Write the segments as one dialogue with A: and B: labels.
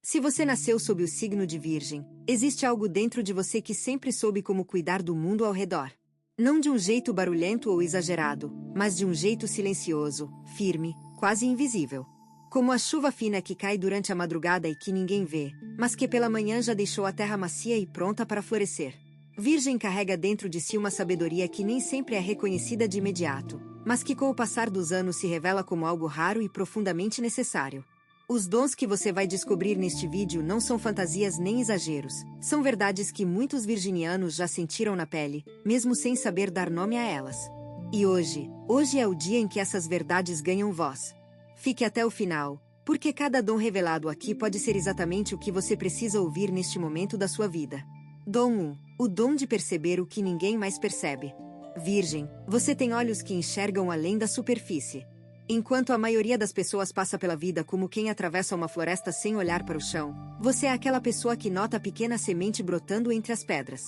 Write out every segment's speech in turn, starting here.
A: Se você nasceu sob o signo de Virgem, existe algo dentro de você que sempre soube como cuidar do mundo ao redor. Não de um jeito barulhento ou exagerado, mas de um jeito silencioso, firme, quase invisível. Como a chuva fina que cai durante a madrugada e que ninguém vê, mas que pela manhã já deixou a terra macia e pronta para florescer. Virgem carrega dentro de si uma sabedoria que nem sempre é reconhecida de imediato, mas que com o passar dos anos se revela como algo raro e profundamente necessário. Os dons que você vai descobrir neste vídeo não são fantasias nem exageros, são verdades que muitos virginianos já sentiram na pele, mesmo sem saber dar nome a elas. E hoje é o dia em que essas verdades ganham voz. Fique até o final, porque cada dom revelado aqui pode ser exatamente o que você precisa ouvir neste momento da sua vida. Dom 1. O dom de perceber o que ninguém mais percebe. Virgem, você tem olhos que enxergam além da superfície. Enquanto a maioria das pessoas passa pela vida como quem atravessa uma floresta sem olhar para o chão, você é aquela pessoa que nota a pequena semente brotando entre as pedras.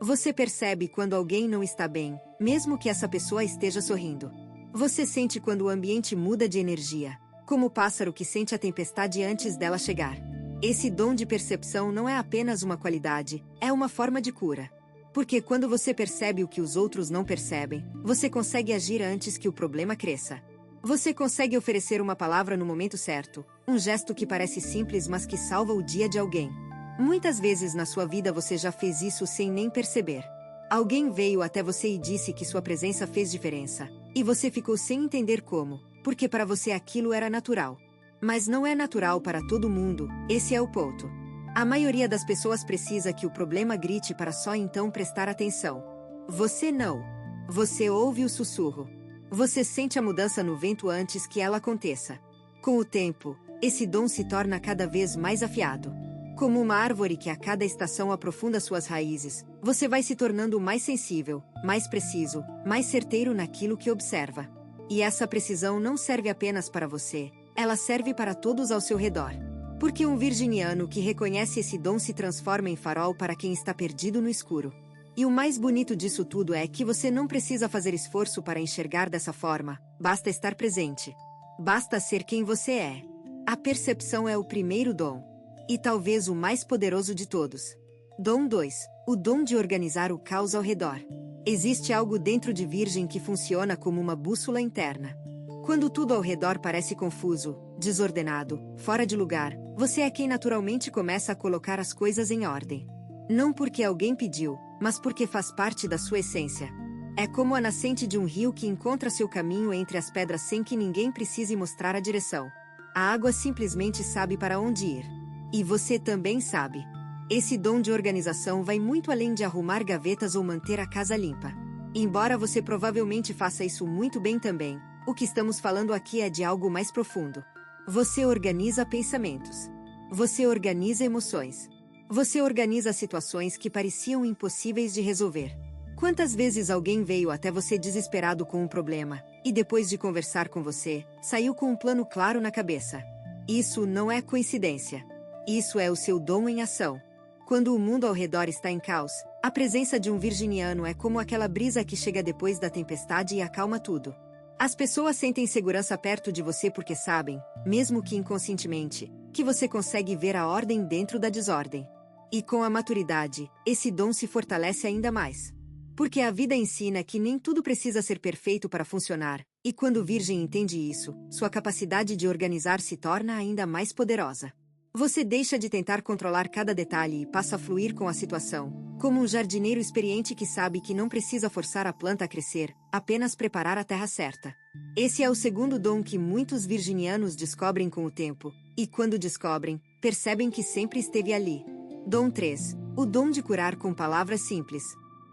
A: Você percebe quando alguém não está bem, mesmo que essa pessoa esteja sorrindo. Você sente quando o ambiente muda de energia, como o pássaro que sente a tempestade antes dela chegar. Esse dom de percepção não é apenas uma qualidade, é uma forma de cura. Porque quando você percebe o que os outros não percebem, você consegue agir antes que o problema cresça. Você consegue oferecer uma palavra no momento certo, um gesto que parece simples mas que salva o dia de alguém. Muitas vezes na sua vida você já fez isso sem nem perceber. Alguém veio até você e disse que sua presença fez diferença, e você ficou sem entender como, porque para você aquilo era natural. Mas não é natural para todo mundo, esse é o ponto. A maioria das pessoas precisa que o problema grite para só então prestar atenção. Você não. Você ouve o sussurro. Você sente a mudança no vento antes que ela aconteça. Com o tempo, esse dom se torna cada vez mais afiado. Como uma árvore que a cada estação aprofunda suas raízes, você vai se tornando mais sensível, mais preciso, mais certeiro naquilo que observa. E essa precisão não serve apenas para você, ela serve para todos ao seu redor. Porque um virginiano que reconhece esse dom se transforma em farol para quem está perdido no escuro. E o mais bonito disso tudo é que você não precisa fazer esforço para enxergar dessa forma, basta estar presente. Basta ser quem você é. A percepção é o primeiro dom. E talvez o mais poderoso de todos. Dom 2. O dom de organizar o caos ao redor. Existe algo dentro de Virgem que funciona como uma bússola interna. Quando tudo ao redor parece confuso, desordenado, fora de lugar, você é quem naturalmente começa a colocar as coisas em ordem. Não porque alguém pediu, mas porque faz parte da sua essência. É como a nascente de um rio que encontra seu caminho entre as pedras sem que ninguém precise mostrar a direção. A água simplesmente sabe para onde ir. E você também sabe. Esse dom de organização vai muito além de arrumar gavetas ou manter a casa limpa. Embora você provavelmente faça isso muito bem também, o que estamos falando aqui é de algo mais profundo. Você organiza pensamentos. Você organiza emoções. Você organiza situações que pareciam impossíveis de resolver. Quantas vezes alguém veio até você desesperado com um problema, e depois de conversar com você, saiu com um plano claro na cabeça? Isso não é coincidência. Isso é o seu dom em ação. Quando o mundo ao redor está em caos, a presença de um virginiano é como aquela brisa que chega depois da tempestade e acalma tudo. As pessoas sentem segurança perto de você porque sabem, mesmo que inconscientemente, que você consegue ver a ordem dentro da desordem. E com a maturidade, esse dom se fortalece ainda mais. Porque a vida ensina que nem tudo precisa ser perfeito para funcionar, e quando Virgem entende isso, sua capacidade de organizar se torna ainda mais poderosa. Você deixa de tentar controlar cada detalhe e passa a fluir com a situação, como um jardineiro experiente que sabe que não precisa forçar a planta a crescer, apenas preparar a terra certa. Esse é o segundo dom que muitos virginianos descobrem com o tempo, e quando descobrem, percebem que sempre esteve ali. Dom 3. O dom de curar com palavras simples.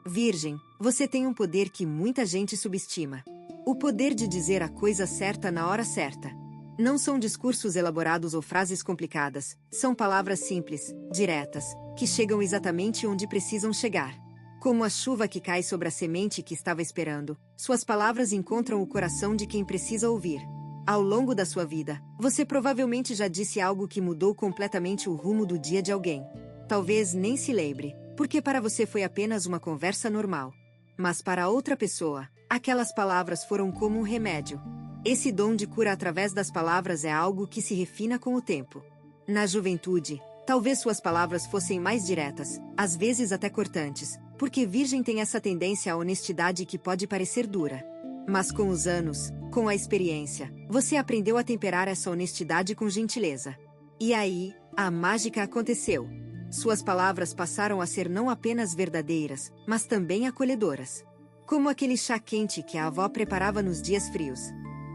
A: Virgem, você tem um poder que muita gente subestima. O poder de dizer a coisa certa na hora certa. Não são discursos elaborados ou frases complicadas, são palavras simples, diretas, que chegam exatamente onde precisam chegar. Como a chuva que cai sobre a semente que estava esperando, suas palavras encontram o coração de quem precisa ouvir. Ao longo da sua vida, você provavelmente já disse algo que mudou completamente o rumo do dia de alguém. Talvez nem se lembre, porque para você foi apenas uma conversa normal. Mas para outra pessoa, aquelas palavras foram como um remédio. Esse dom de cura através das palavras é algo que se refina com o tempo. Na juventude, talvez suas palavras fossem mais diretas, às vezes até cortantes, porque Virgem tem essa tendência à honestidade que pode parecer dura. Mas com os anos, com a experiência, você aprendeu a temperar essa honestidade com gentileza. E aí, a mágica aconteceu. Suas palavras passaram a ser não apenas verdadeiras, mas também acolhedoras. Como aquele chá quente que a avó preparava nos dias frios.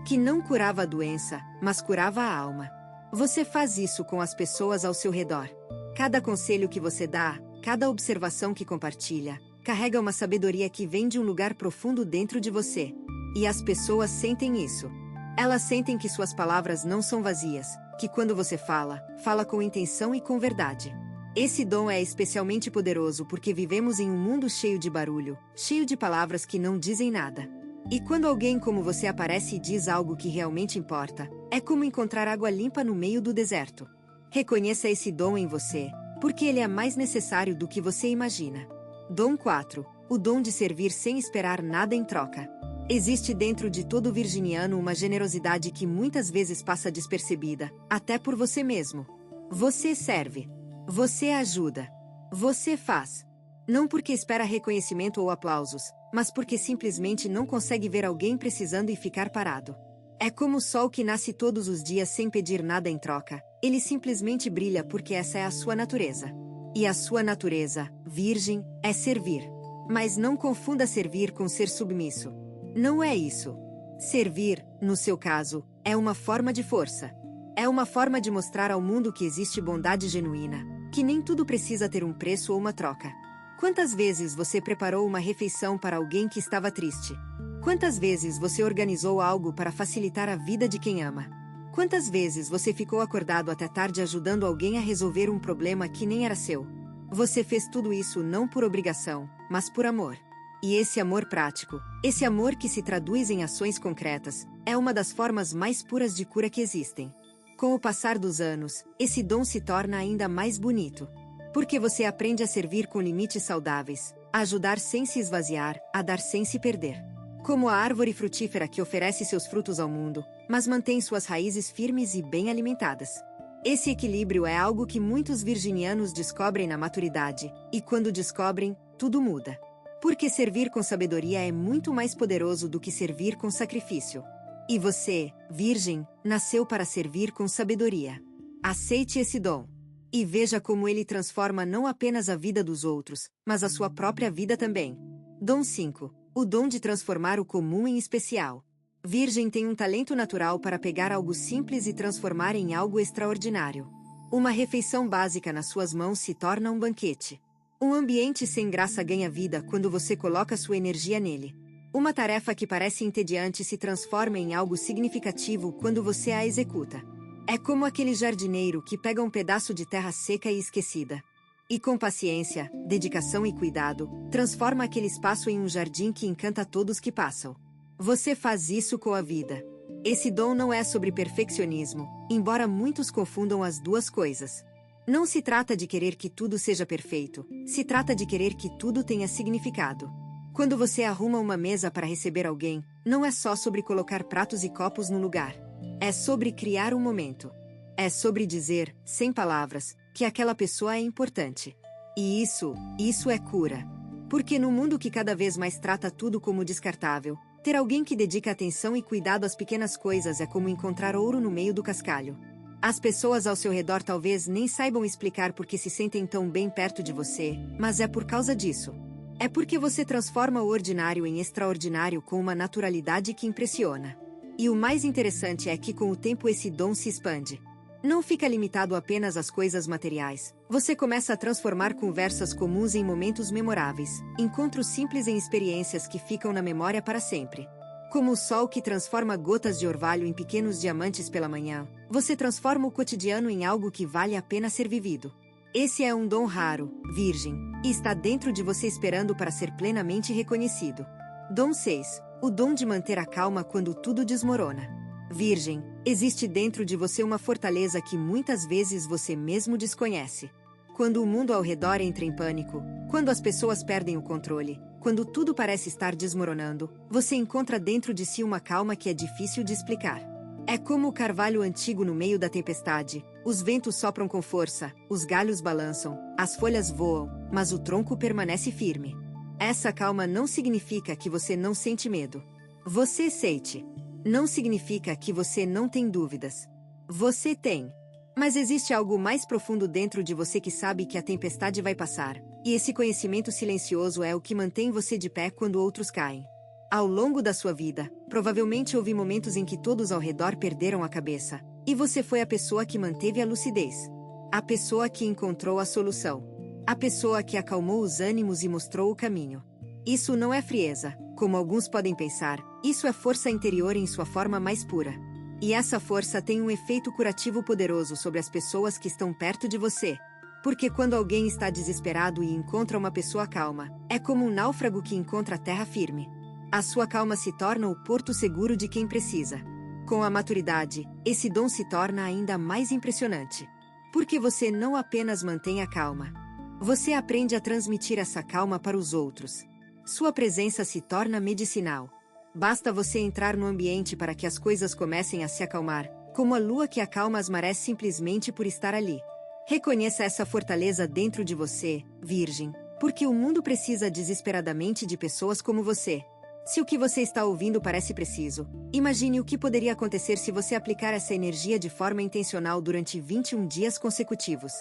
A: Que não curava a doença, mas curava a alma. Você faz isso com as pessoas ao seu redor. Cada conselho que você dá, cada observação que compartilha, carrega uma sabedoria que vem de um lugar profundo dentro de você. E as pessoas sentem isso. Elas sentem que suas palavras não são vazias, que quando você fala, fala com intenção e com verdade. Esse dom é especialmente poderoso porque vivemos em um mundo cheio de barulho, cheio de palavras que não dizem nada. E quando alguém como você aparece e diz algo que realmente importa, é como encontrar água limpa no meio do deserto. Reconheça esse dom em você, porque ele é mais necessário do que você imagina. Dom 4. O dom de servir sem esperar nada em troca. Existe dentro de todo virginiano uma generosidade que muitas vezes passa despercebida, até por você mesmo. Você serve. Você ajuda. Você faz. Não porque espera reconhecimento ou aplausos, mas porque simplesmente não consegue ver alguém precisando e ficar parado. É como o sol que nasce todos os dias sem pedir nada em troca. Ele simplesmente brilha porque essa é a sua natureza. E a sua natureza, virgem, é servir. Mas não confunda servir com ser submisso. Não é isso. Servir, no seu caso, é uma forma de força. É uma forma de mostrar ao mundo que existe bondade genuína, que nem tudo precisa ter um preço ou uma troca. Quantas vezes você preparou uma refeição para alguém que estava triste? Quantas vezes você organizou algo para facilitar a vida de quem ama? Quantas vezes você ficou acordado até tarde ajudando alguém a resolver um problema que nem era seu? Você fez tudo isso não por obrigação, mas por amor. E esse amor prático, esse amor que se traduz em ações concretas, é uma das formas mais puras de cura que existem. Com o passar dos anos, esse dom se torna ainda mais bonito. Porque você aprende a servir com limites saudáveis, a ajudar sem se esvaziar, a dar sem se perder. Como a árvore frutífera que oferece seus frutos ao mundo, mas mantém suas raízes firmes e bem alimentadas. Esse equilíbrio é algo que muitos virginianos descobrem na maturidade, e quando descobrem, tudo muda. Porque servir com sabedoria é muito mais poderoso do que servir com sacrifício. E você, virgem, nasceu para servir com sabedoria. Aceite esse dom. E veja como ele transforma não apenas a vida dos outros, mas a sua própria vida também. Dom 5. O dom de transformar o comum em especial. Virgem tem um talento natural para pegar algo simples e transformar em algo extraordinário. Uma refeição básica nas suas mãos se torna um banquete. Um ambiente sem graça ganha vida quando você coloca sua energia nele. Uma tarefa que parece entediante se transforma em algo significativo quando você a executa. É como aquele jardineiro que pega um pedaço de terra seca e esquecida. E com paciência, dedicação e cuidado, transforma aquele espaço em um jardim que encanta todos que passam. Você faz isso com a vida. Esse dom não é sobre perfeccionismo, embora muitos confundam as duas coisas. Não se trata de querer que tudo seja perfeito, se trata de querer que tudo tenha significado. Quando você arruma uma mesa para receber alguém, não é só sobre colocar pratos e copos no lugar. É sobre criar um momento. É sobre dizer, sem palavras, que aquela pessoa é importante. E isso é cura. Porque no mundo que cada vez mais trata tudo como descartável, ter alguém que dedica atenção e cuidado às pequenas coisas é como encontrar ouro no meio do cascalho. As pessoas ao seu redor talvez nem saibam explicar por que se sentem tão bem perto de você, mas é por causa disso. É porque você transforma o ordinário em extraordinário com uma naturalidade que impressiona. E o mais interessante é que com o tempo esse dom se expande. Não fica limitado apenas às coisas materiais. Você começa a transformar conversas comuns em momentos memoráveis, encontros simples em experiências que ficam na memória para sempre. Como o sol que transforma gotas de orvalho em pequenos diamantes pela manhã, você transforma o cotidiano em algo que vale a pena ser vivido. Esse é um dom raro, virgem, e está dentro de você esperando para ser plenamente reconhecido. Dom 6. O dom de manter a calma quando tudo desmorona. Virgem, existe dentro de você uma fortaleza que muitas vezes você mesmo desconhece. Quando o mundo ao redor entra em pânico, quando as pessoas perdem o controle, quando tudo parece estar desmoronando, você encontra dentro de si uma calma que é difícil de explicar. É como o carvalho antigo no meio da tempestade. Os ventos sopram com força, os galhos balançam, as folhas voam, mas o tronco permanece firme. Essa calma não significa que você não sente medo. Você sente. Não significa que você não tem dúvidas. Você tem. Mas existe algo mais profundo dentro de você que sabe que a tempestade vai passar, e esse conhecimento silencioso é o que mantém você de pé quando outros caem. Ao longo da sua vida, provavelmente houve momentos em que todos ao redor perderam a cabeça, e você foi a pessoa que manteve a lucidez. A pessoa que encontrou a solução. A pessoa que acalmou os ânimos e mostrou o caminho. Isso não é frieza, como alguns podem pensar, isso é força interior em sua forma mais pura. E essa força tem um efeito curativo poderoso sobre as pessoas que estão perto de você. Porque quando alguém está desesperado e encontra uma pessoa calma, é como um náufrago que encontra a terra firme. A sua calma se torna o porto seguro de quem precisa. Com a maturidade, esse dom se torna ainda mais impressionante. Porque você não apenas mantém a calma. Você aprende a transmitir essa calma para os outros. Sua presença se torna medicinal. Basta você entrar no ambiente para que as coisas comecem a se acalmar, como a lua que acalma as marés simplesmente por estar ali. Reconheça essa fortaleza dentro de você, Virgem, porque o mundo precisa desesperadamente de pessoas como você. Se o que você está ouvindo parece preciso, imagine o que poderia acontecer se você aplicar essa energia de forma intencional durante 21 dias consecutivos.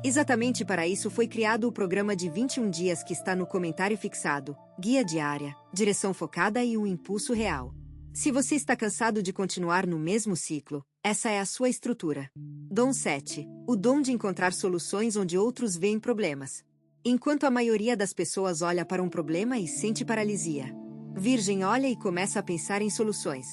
A: Exatamente para isso foi criado o programa de 21 dias que está no comentário fixado, guia diária, direção focada e um impulso real. Se você está cansado de continuar no mesmo ciclo, essa é a sua estrutura. Dom 7. O dom de encontrar soluções onde outros veem problemas. Enquanto a maioria das pessoas olha para um problema e sente paralisia, Virgem olha e começa a pensar em soluções.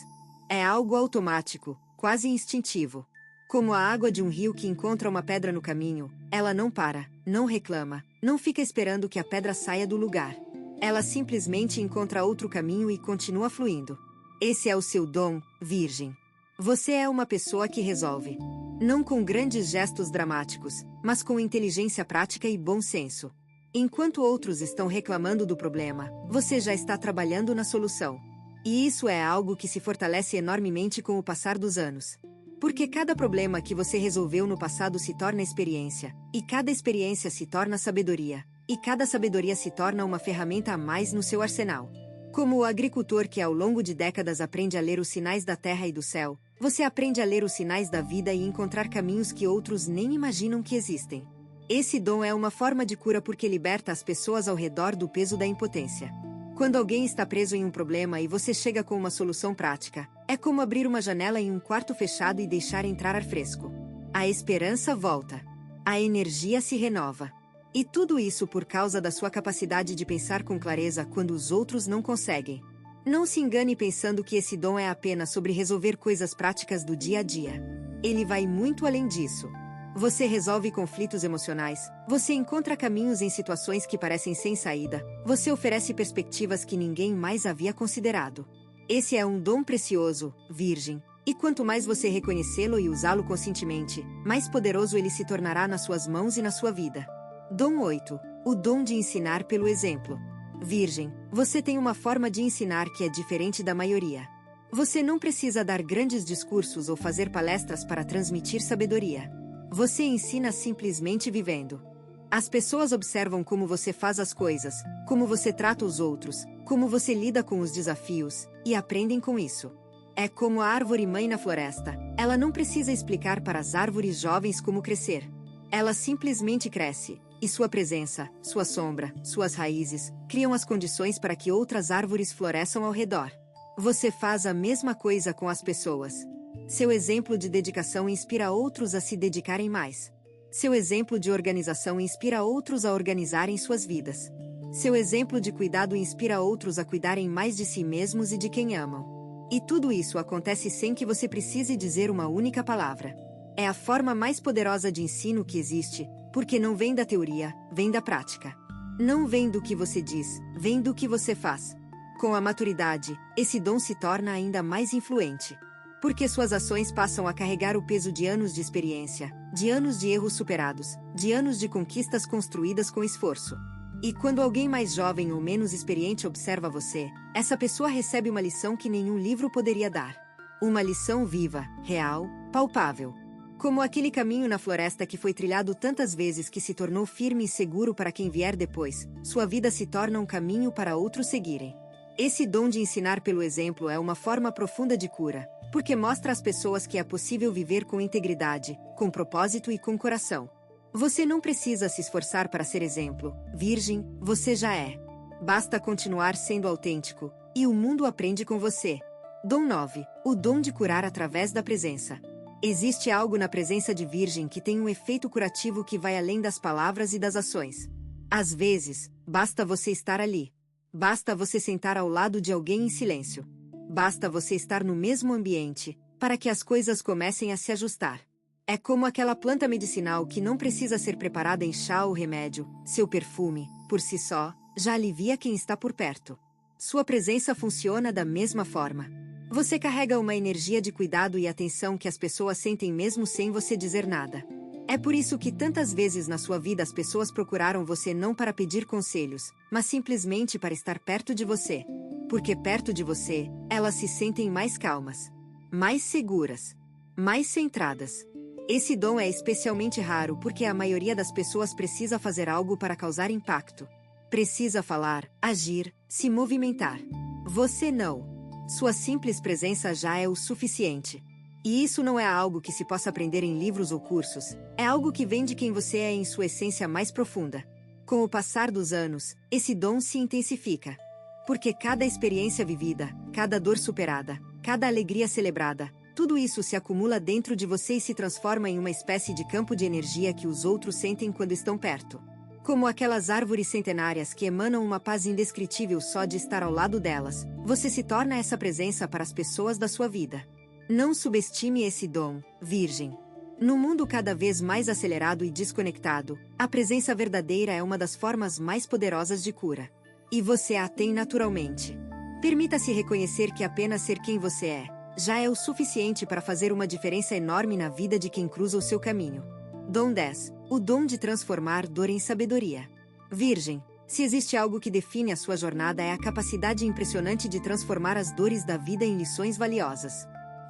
A: É algo automático, quase instintivo. Como a água de um rio que encontra uma pedra no caminho, ela não para, não reclama, não fica esperando que a pedra saia do lugar. Ela simplesmente encontra outro caminho e continua fluindo. Esse é o seu dom, Virgem. Você é uma pessoa que resolve. Não com grandes gestos dramáticos, mas com inteligência prática e bom senso. Enquanto outros estão reclamando do problema, você já está trabalhando na solução. E isso é algo que se fortalece enormemente com o passar dos anos. Porque cada problema que você resolveu no passado se torna experiência, e cada experiência se torna sabedoria, e cada sabedoria se torna uma ferramenta a mais no seu arsenal. Como o agricultor que ao longo de décadas aprende a ler os sinais da terra e do céu, você aprende a ler os sinais da vida e encontrar caminhos que outros nem imaginam que existem. Esse dom é uma forma de cura porque liberta as pessoas ao redor do peso da impotência. Quando alguém está preso em um problema e você chega com uma solução prática, é como abrir uma janela em um quarto fechado e deixar entrar ar fresco. A esperança volta. A energia se renova. E tudo isso por causa da sua capacidade de pensar com clareza quando os outros não conseguem. Não se engane pensando que esse dom é apenas sobre resolver coisas práticas do dia a dia. Ele vai muito além disso. Você resolve conflitos emocionais, você encontra caminhos em situações que parecem sem saída, você oferece perspectivas que ninguém mais havia considerado. Esse é um dom precioso, Virgem, e quanto mais você reconhecê-lo e usá-lo conscientemente, mais poderoso ele se tornará nas suas mãos e na sua vida. Dom 8. O dom de ensinar pelo exemplo. Virgem, você tem uma forma de ensinar que é diferente da maioria. Você não precisa dar grandes discursos ou fazer palestras para transmitir sabedoria. Você ensina simplesmente vivendo. As pessoas observam como você faz as coisas, como você trata os outros, como você lida com os desafios, e aprendem com isso. É como a árvore mãe na floresta, ela não precisa explicar para as árvores jovens como crescer. Ela simplesmente cresce, e sua presença, sua sombra, suas raízes, criam as condições para que outras árvores floresçam ao redor. Você faz a mesma coisa com as pessoas. Seu exemplo de dedicação inspira outros a se dedicarem mais. Seu exemplo de organização inspira outros a organizarem suas vidas. Seu exemplo de cuidado inspira outros a cuidarem mais de si mesmos e de quem amam. E tudo isso acontece sem que você precise dizer uma única palavra. É a forma mais poderosa de ensino que existe, porque não vem da teoria, vem da prática. Não vem do que você diz, vem do que você faz. Com a maturidade, esse dom se torna ainda mais influente. Porque suas ações passam a carregar o peso de anos de experiência, de anos de erros superados, de anos de conquistas construídas com esforço. E quando alguém mais jovem ou menos experiente observa você, essa pessoa recebe uma lição que nenhum livro poderia dar. Uma lição viva, real, palpável. Como aquele caminho na floresta que foi trilhado tantas vezes que se tornou firme e seguro para quem vier depois, sua vida se torna um caminho para outros seguirem. Esse dom de ensinar pelo exemplo é uma forma profunda de cura, porque mostra às pessoas que é possível viver com integridade, com propósito e com coração. Você não precisa se esforçar para ser exemplo, virgem, você já é. Basta continuar sendo autêntico, e o mundo aprende com você. Dom 9. O dom de curar através da presença. Existe algo na presença de Virgem que tem um efeito curativo que vai além das palavras e das ações. Às vezes, basta você estar ali. Basta você sentar ao lado de alguém em silêncio. Basta você estar no mesmo ambiente, para que as coisas comecem a se ajustar. É como aquela planta medicinal que não precisa ser preparada em chá ou remédio, seu perfume, por si só, já alivia quem está por perto. Sua presença funciona da mesma forma. Você carrega uma energia de cuidado e atenção que as pessoas sentem mesmo sem você dizer nada. É por isso que tantas vezes na sua vida as pessoas procuraram você não para pedir conselhos, mas simplesmente para estar perto de você. Porque perto de você, elas se sentem mais calmas, mais seguras, mais centradas. Esse dom é especialmente raro porque a maioria das pessoas precisa fazer algo para causar impacto. Precisa falar, agir, se movimentar. Você não. Sua simples presença já é o suficiente. E isso não é algo que se possa aprender em livros ou cursos, é algo que vem de quem você é em sua essência mais profunda. Com o passar dos anos, esse dom se intensifica. Porque cada experiência vivida, cada dor superada, cada alegria celebrada, tudo isso se acumula dentro de você e se transforma em uma espécie de campo de energia que os outros sentem quando estão perto. Como aquelas árvores centenárias que emanam uma paz indescritível só de estar ao lado delas, você se torna essa presença para as pessoas da sua vida. Não subestime esse dom, Virgem. No mundo cada vez mais acelerado e desconectado, a presença verdadeira é uma das formas mais poderosas de cura. E você a tem naturalmente. Permita-se reconhecer que apenas ser quem você é, já é o suficiente para fazer uma diferença enorme na vida de quem cruza o seu caminho. Dom 10. O dom de transformar dor em sabedoria. Virgem, se existe algo que define a sua jornada é a capacidade impressionante de transformar as dores da vida em lições valiosas.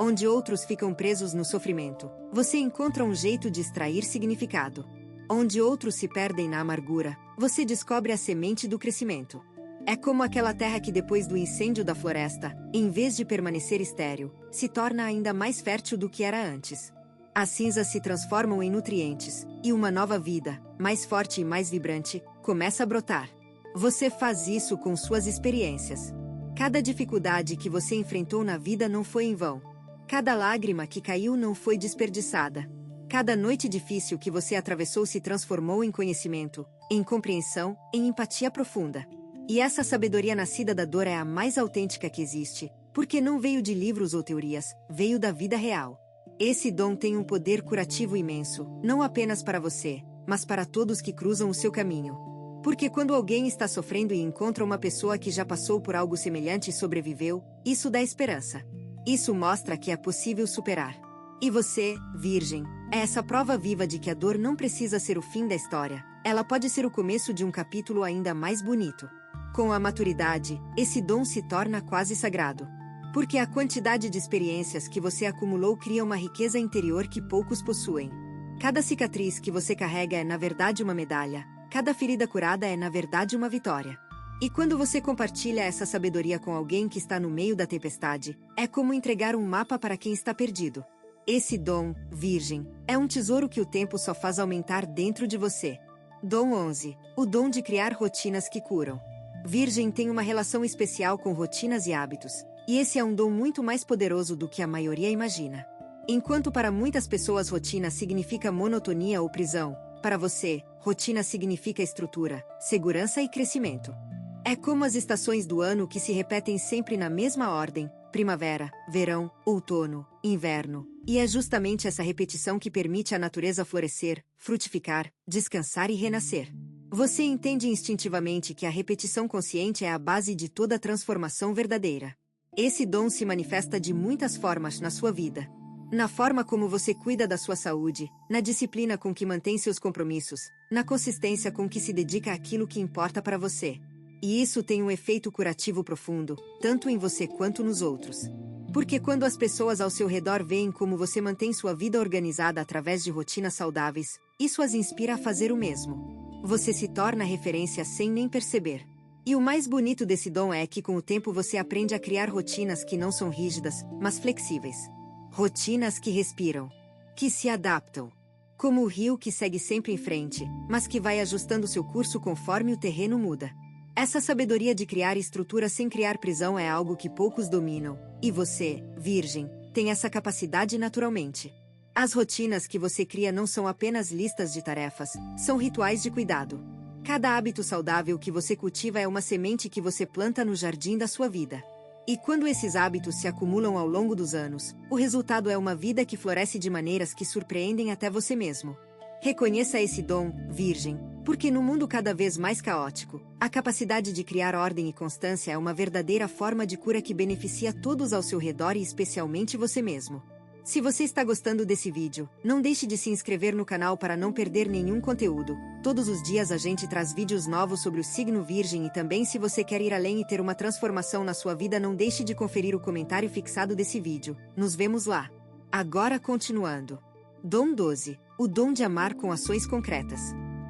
A: Onde outros ficam presos no sofrimento, você encontra um jeito de extrair significado. Onde outros se perdem na amargura, você descobre a semente do crescimento. É como aquela terra que depois do incêndio da floresta, em vez de permanecer estéril, se torna ainda mais fértil do que era antes. As cinzas se transformam em nutrientes, e uma nova vida, mais forte e mais vibrante, começa a brotar. Você faz isso com suas experiências. Cada dificuldade que você enfrentou na vida não foi em vão. Cada lágrima que caiu não foi desperdiçada. Cada noite difícil que você atravessou se transformou em conhecimento, em compreensão, em empatia profunda. E essa sabedoria nascida da dor é a mais autêntica que existe, porque não veio de livros ou teorias, veio da vida real. Esse dom tem um poder curativo imenso, não apenas para você, mas para todos que cruzam o seu caminho. Porque quando alguém está sofrendo e encontra uma pessoa que já passou por algo semelhante e sobreviveu, isso dá esperança. Isso mostra que é possível superar. E você, Virgem, é essa prova viva de que a dor não precisa ser o fim da história, ela pode ser o começo de um capítulo ainda mais bonito. Com a maturidade, esse dom se torna quase sagrado. Porque a quantidade de experiências que você acumulou cria uma riqueza interior que poucos possuem. Cada cicatriz que você carrega é na verdade uma medalha, cada ferida curada é na verdade uma vitória. E quando você compartilha essa sabedoria com alguém que está no meio da tempestade, é como entregar um mapa para quem está perdido. Esse dom, Virgem, é um tesouro que o tempo só faz aumentar dentro de você. Dom 11. O dom de criar rotinas que curam. Virgem tem uma relação especial com rotinas e hábitos. E esse é um dom muito mais poderoso do que a maioria imagina. Enquanto para muitas pessoas rotina significa monotonia ou prisão, para você, rotina significa estrutura, segurança e crescimento. É como as estações do ano que se repetem sempre na mesma ordem: primavera, verão, outono, inverno. E é justamente essa repetição que permite à natureza florescer, frutificar, descansar e renascer. Você entende instintivamente que a repetição consciente é a base de toda transformação verdadeira. Esse dom se manifesta de muitas formas na sua vida. Na forma como você cuida da sua saúde, na disciplina com que mantém seus compromissos, na consistência com que se dedica àquilo que importa para você. E isso tem um efeito curativo profundo, tanto em você quanto nos outros. Porque quando as pessoas ao seu redor veem como você mantém sua vida organizada através de rotinas saudáveis, isso as inspira a fazer o mesmo. Você se torna referência sem nem perceber. E o mais bonito desse dom é que com o tempo você aprende a criar rotinas que não são rígidas, mas flexíveis. Rotinas que respiram, que se adaptam. Como o rio que segue sempre em frente, mas que vai ajustando seu curso conforme o terreno muda. Essa sabedoria de criar estrutura sem criar prisão é algo que poucos dominam, e você, Virgem, tem essa capacidade naturalmente. As rotinas que você cria não são apenas listas de tarefas, são rituais de cuidado. Cada hábito saudável que você cultiva é uma semente que você planta no jardim da sua vida. E quando esses hábitos se acumulam ao longo dos anos, o resultado é uma vida que floresce de maneiras que surpreendem até você mesmo. Reconheça esse dom, Virgem, porque no mundo cada vez mais caótico, a capacidade de criar ordem e constância é uma verdadeira forma de cura que beneficia todos ao seu redor e especialmente você mesmo. Se você está gostando desse vídeo, não deixe de se inscrever no canal para não perder nenhum conteúdo. Todos os dias a gente traz vídeos novos sobre o signo Virgem e também se você quer ir além e ter uma transformação na sua vida, não deixe de conferir o comentário fixado desse vídeo. Nos vemos lá. Agora continuando. Dom 12. O dom de amar com ações concretas.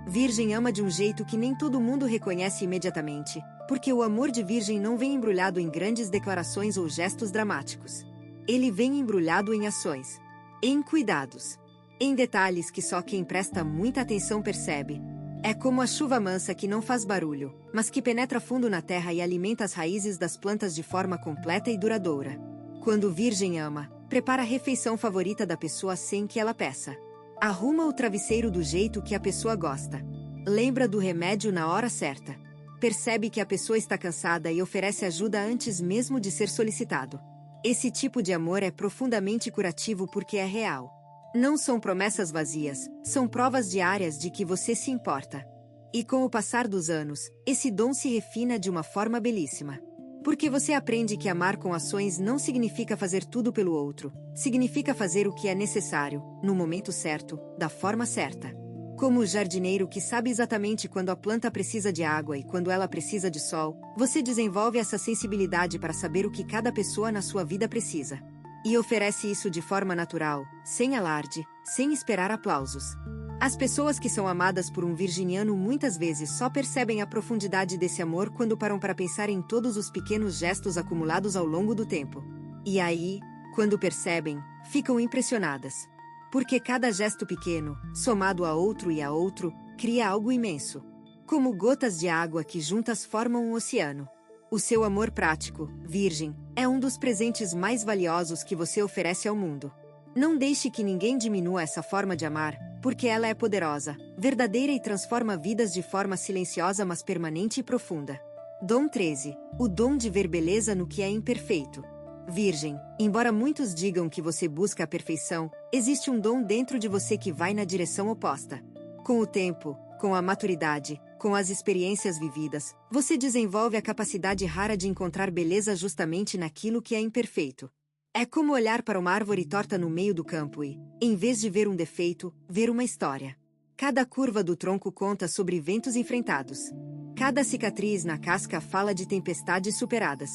A: Virgem ama de um jeito que nem todo mundo reconhece imediatamente, porque o amor de Virgem não vem embrulhado em grandes declarações ou gestos dramáticos. Ele vem embrulhado em ações, em cuidados, em detalhes que só quem presta muita atenção percebe. É como a chuva mansa que não faz barulho, mas que penetra fundo na terra e alimenta as raízes das plantas de forma completa e duradoura. Quando Virgem ama, prepara a refeição favorita da pessoa sem que ela peça. Arruma o travesseiro do jeito que a pessoa gosta. Lembra do remédio na hora certa. Percebe que a pessoa está cansada e oferece ajuda antes mesmo de ser solicitado. Esse tipo de amor é profundamente curativo porque é real. Não são promessas vazias, são provas diárias de que você se importa. E com o passar dos anos, esse dom se refina de uma forma belíssima. Porque você aprende que amar com ações não significa fazer tudo pelo outro, significa fazer o que é necessário, no momento certo, da forma certa. Como o jardineiro que sabe exatamente quando a planta precisa de água e quando ela precisa de sol, você desenvolve essa sensibilidade para saber o que cada pessoa na sua vida precisa. E oferece isso de forma natural, sem alarde, sem esperar aplausos. As pessoas que são amadas por um virginiano muitas vezes só percebem a profundidade desse amor quando param para pensar em todos os pequenos gestos acumulados ao longo do tempo. E aí, quando percebem, ficam impressionadas. Porque cada gesto pequeno, somado a outro e a outro, cria algo imenso. Como gotas de água que juntas formam um oceano. O seu amor prático, Virgem, é um dos presentes mais valiosos que você oferece ao mundo. Não deixe que ninguém diminua essa forma de amar, porque ela é poderosa, verdadeira e transforma vidas de forma silenciosa mas permanente e profunda. Dom 13. O dom de ver beleza no que é imperfeito. Virgem, embora muitos digam que você busca a perfeição, existe um dom dentro de você que vai na direção oposta. Com o tempo, com a maturidade, com as experiências vividas, você desenvolve a capacidade rara de encontrar beleza justamente naquilo que é imperfeito. É como olhar para uma árvore torta no meio do campo e, em vez de ver um defeito, ver uma história. Cada curva do tronco conta sobre ventos enfrentados. Cada cicatriz na casca fala de tempestades superadas.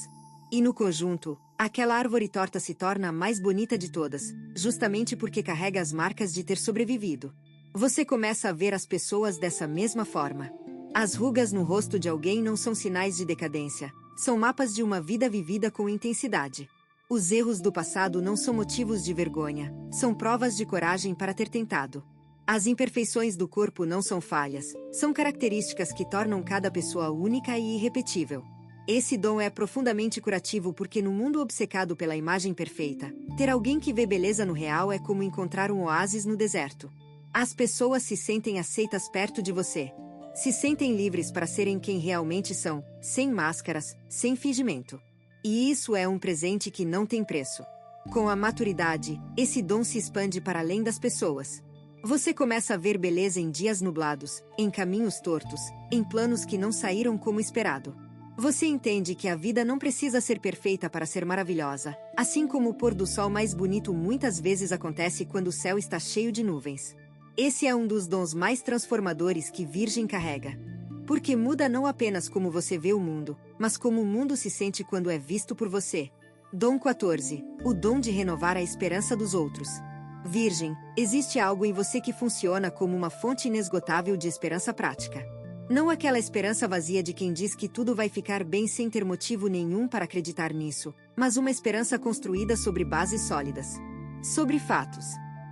A: E no conjunto, aquela árvore torta se torna a mais bonita de todas, justamente porque carrega as marcas de ter sobrevivido. Você começa a ver as pessoas dessa mesma forma. As rugas no rosto de alguém não são sinais de decadência, são mapas de uma vida vivida com intensidade. Os erros do passado não são motivos de vergonha, são provas de coragem para ter tentado. As imperfeições do corpo não são falhas, são características que tornam cada pessoa única e irrepetível. Esse dom é profundamente curativo porque no mundo obcecado pela imagem perfeita, ter alguém que vê beleza no real é como encontrar um oásis no deserto. As pessoas se sentem aceitas perto de você. Se sentem livres para serem quem realmente são, sem máscaras, sem fingimento. E isso é um presente que não tem preço. Com a maturidade, esse dom se expande para além das pessoas. Você começa a ver beleza em dias nublados, em caminhos tortos, em planos que não saíram como esperado. Você entende que a vida não precisa ser perfeita para ser maravilhosa, assim como o pôr do sol mais bonito muitas vezes acontece quando o céu está cheio de nuvens. Esse é um dos dons mais transformadores que Virgem carrega. Porque muda não apenas como você vê o mundo, mas como o mundo se sente quando é visto por você. Dom 14. O dom de renovar a esperança dos outros. Virgem, existe algo em você que funciona como uma fonte inesgotável de esperança prática. Não aquela esperança vazia de quem diz que tudo vai ficar bem sem ter motivo nenhum para acreditar nisso, mas uma esperança construída sobre bases sólidas. Sobre fatos.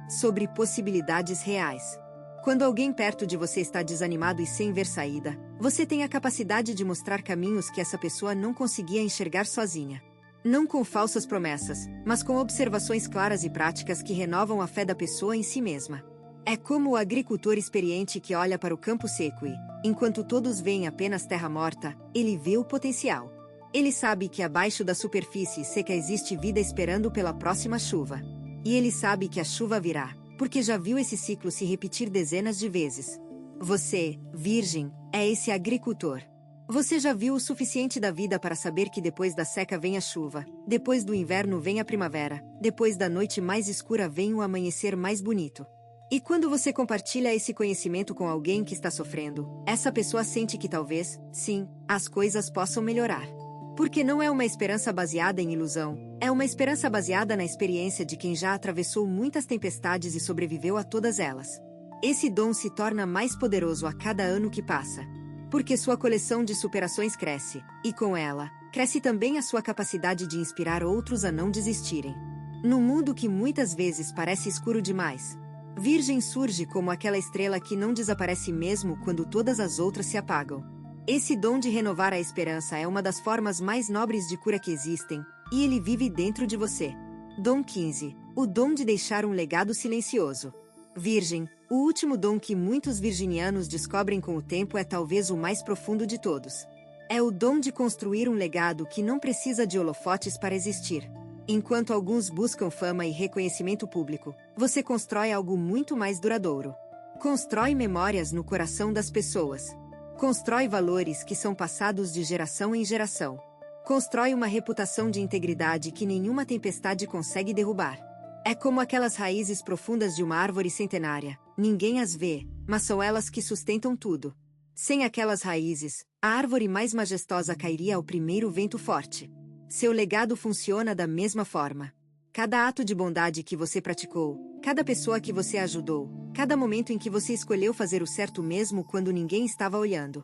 A: Sobre possibilidades reais. Quando alguém perto de você está desanimado e sem ver saída, você tem a capacidade de mostrar caminhos que essa pessoa não conseguia enxergar sozinha. Não com falsas promessas, mas com observações claras e práticas que renovam a fé da pessoa em si mesma. É como o agricultor experiente que olha para o campo seco e, enquanto todos veem apenas terra morta, ele vê o potencial. Ele sabe que abaixo da superfície seca existe vida esperando pela próxima chuva. E ele sabe que a chuva virá, porque já viu esse ciclo se repetir dezenas de vezes. Você, virgem, é esse agricultor. Você já viu o suficiente da vida para saber que depois da seca vem a chuva, depois do inverno vem a primavera, depois da noite mais escura vem o amanhecer mais bonito. E quando você compartilha esse conhecimento com alguém que está sofrendo, essa pessoa sente que talvez, sim, as coisas possam melhorar. Porque não é uma esperança baseada em ilusão, é uma esperança baseada na experiência de quem já atravessou muitas tempestades e sobreviveu a todas elas. Esse dom se torna mais poderoso a cada ano que passa. Porque sua coleção de superações cresce, e com ela, cresce também a sua capacidade de inspirar outros a não desistirem. Num mundo que muitas vezes parece escuro demais, Virgem surge como aquela estrela que não desaparece mesmo quando todas as outras se apagam. Esse dom de renovar a esperança é uma das formas mais nobres de cura que existem, e ele vive dentro de você. Dom 15. O dom de deixar um legado silencioso. Virgem, o último dom que muitos virginianos descobrem com o tempo é talvez o mais profundo de todos. É o dom de construir um legado que não precisa de holofotes para existir. Enquanto alguns buscam fama e reconhecimento público, você constrói algo muito mais duradouro. Constrói memórias no coração das pessoas. Constrói valores que são passados de geração em geração. Constrói uma reputação de integridade que nenhuma tempestade consegue derrubar. É como aquelas raízes profundas de uma árvore centenária. Ninguém as vê, mas são elas que sustentam tudo. Sem aquelas raízes, a árvore mais majestosa cairia ao primeiro vento forte. Seu legado funciona da mesma forma. Cada ato de bondade que você praticou, cada pessoa que você ajudou, cada momento em que você escolheu fazer o certo mesmo quando ninguém estava olhando.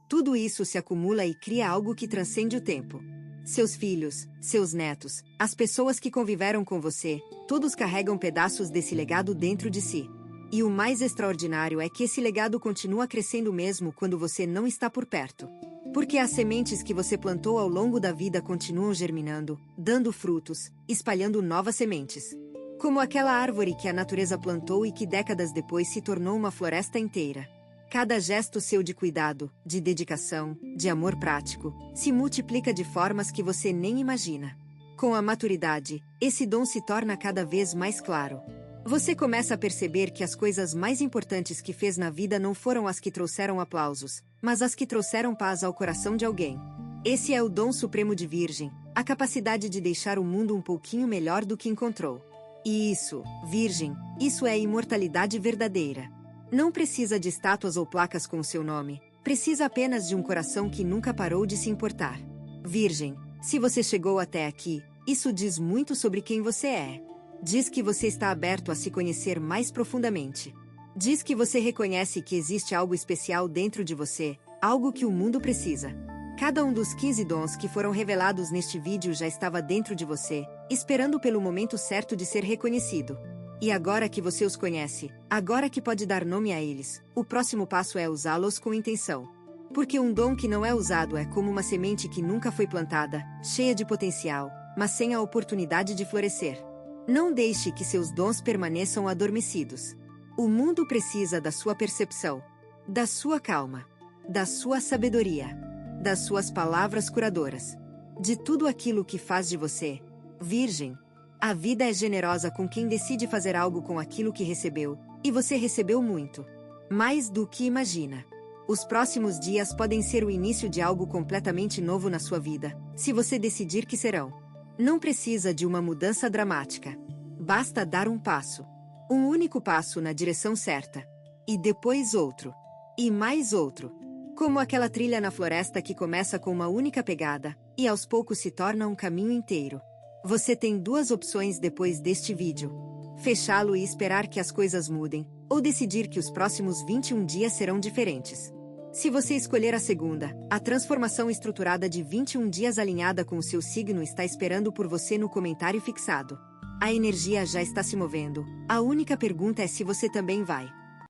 A: Tudo isso se acumula e cria algo que transcende o tempo. Seus filhos, seus netos, as pessoas que conviveram com você, todos carregam pedaços desse legado dentro de si. E o mais extraordinário é que esse legado continua crescendo mesmo quando você não está por perto. Porque as sementes que você plantou ao longo da vida continuam germinando, dando frutos, espalhando novas sementes. Como aquela árvore que a natureza plantou e que décadas depois se tornou uma floresta inteira. Cada gesto seu de cuidado, de dedicação, de amor prático, se multiplica de formas que você nem imagina. Com a maturidade, esse dom se torna cada vez mais claro. Você começa a perceber que as coisas mais importantes que fez na vida não foram as que trouxeram aplausos, mas as que trouxeram paz ao coração de alguém. Esse é o dom supremo de Virgem, a capacidade de deixar o mundo um pouquinho melhor do que encontrou. E isso, Virgem, isso é imortalidade verdadeira. Não precisa de estátuas ou placas com o seu nome, precisa apenas de um coração que nunca parou de se importar. Virgem, se você chegou até aqui, isso diz muito sobre quem você é. Diz que você está aberto a se conhecer mais profundamente. Diz que você reconhece que existe algo especial dentro de você, algo que o mundo precisa. Cada um dos 15 dons que foram revelados neste vídeo já estava dentro de você, esperando pelo momento certo de ser reconhecido. E agora que você os conhece, agora que pode dar nome a eles, o próximo passo é usá-los com intenção. Porque um dom que não é usado é como uma semente que nunca foi plantada, cheia de potencial, mas sem a oportunidade de florescer. Não deixe que seus dons permaneçam adormecidos. O mundo precisa da sua percepção, da sua calma, da sua sabedoria, das suas palavras curadoras, de tudo aquilo que faz de você, Virgem. A vida é generosa com quem decide fazer algo com aquilo que recebeu, e você recebeu muito. Mais do que imagina. Os próximos dias podem ser o início de algo completamente novo na sua vida, se você decidir que serão. Não precisa de uma mudança dramática. Basta dar um passo. Um único passo na direção certa. E depois outro. E mais outro. Como aquela trilha na floresta que começa com uma única pegada, e aos poucos se torna um caminho inteiro. Você tem duas opções depois deste vídeo: fechá-lo e esperar que as coisas mudem, ou decidir que os próximos 21 dias serão diferentes. Se você escolher a segunda, a transformação estruturada de 21 dias alinhada com o seu signo está esperando por você no comentário fixado. A energia já está se movendo. A única pergunta é se você também vai.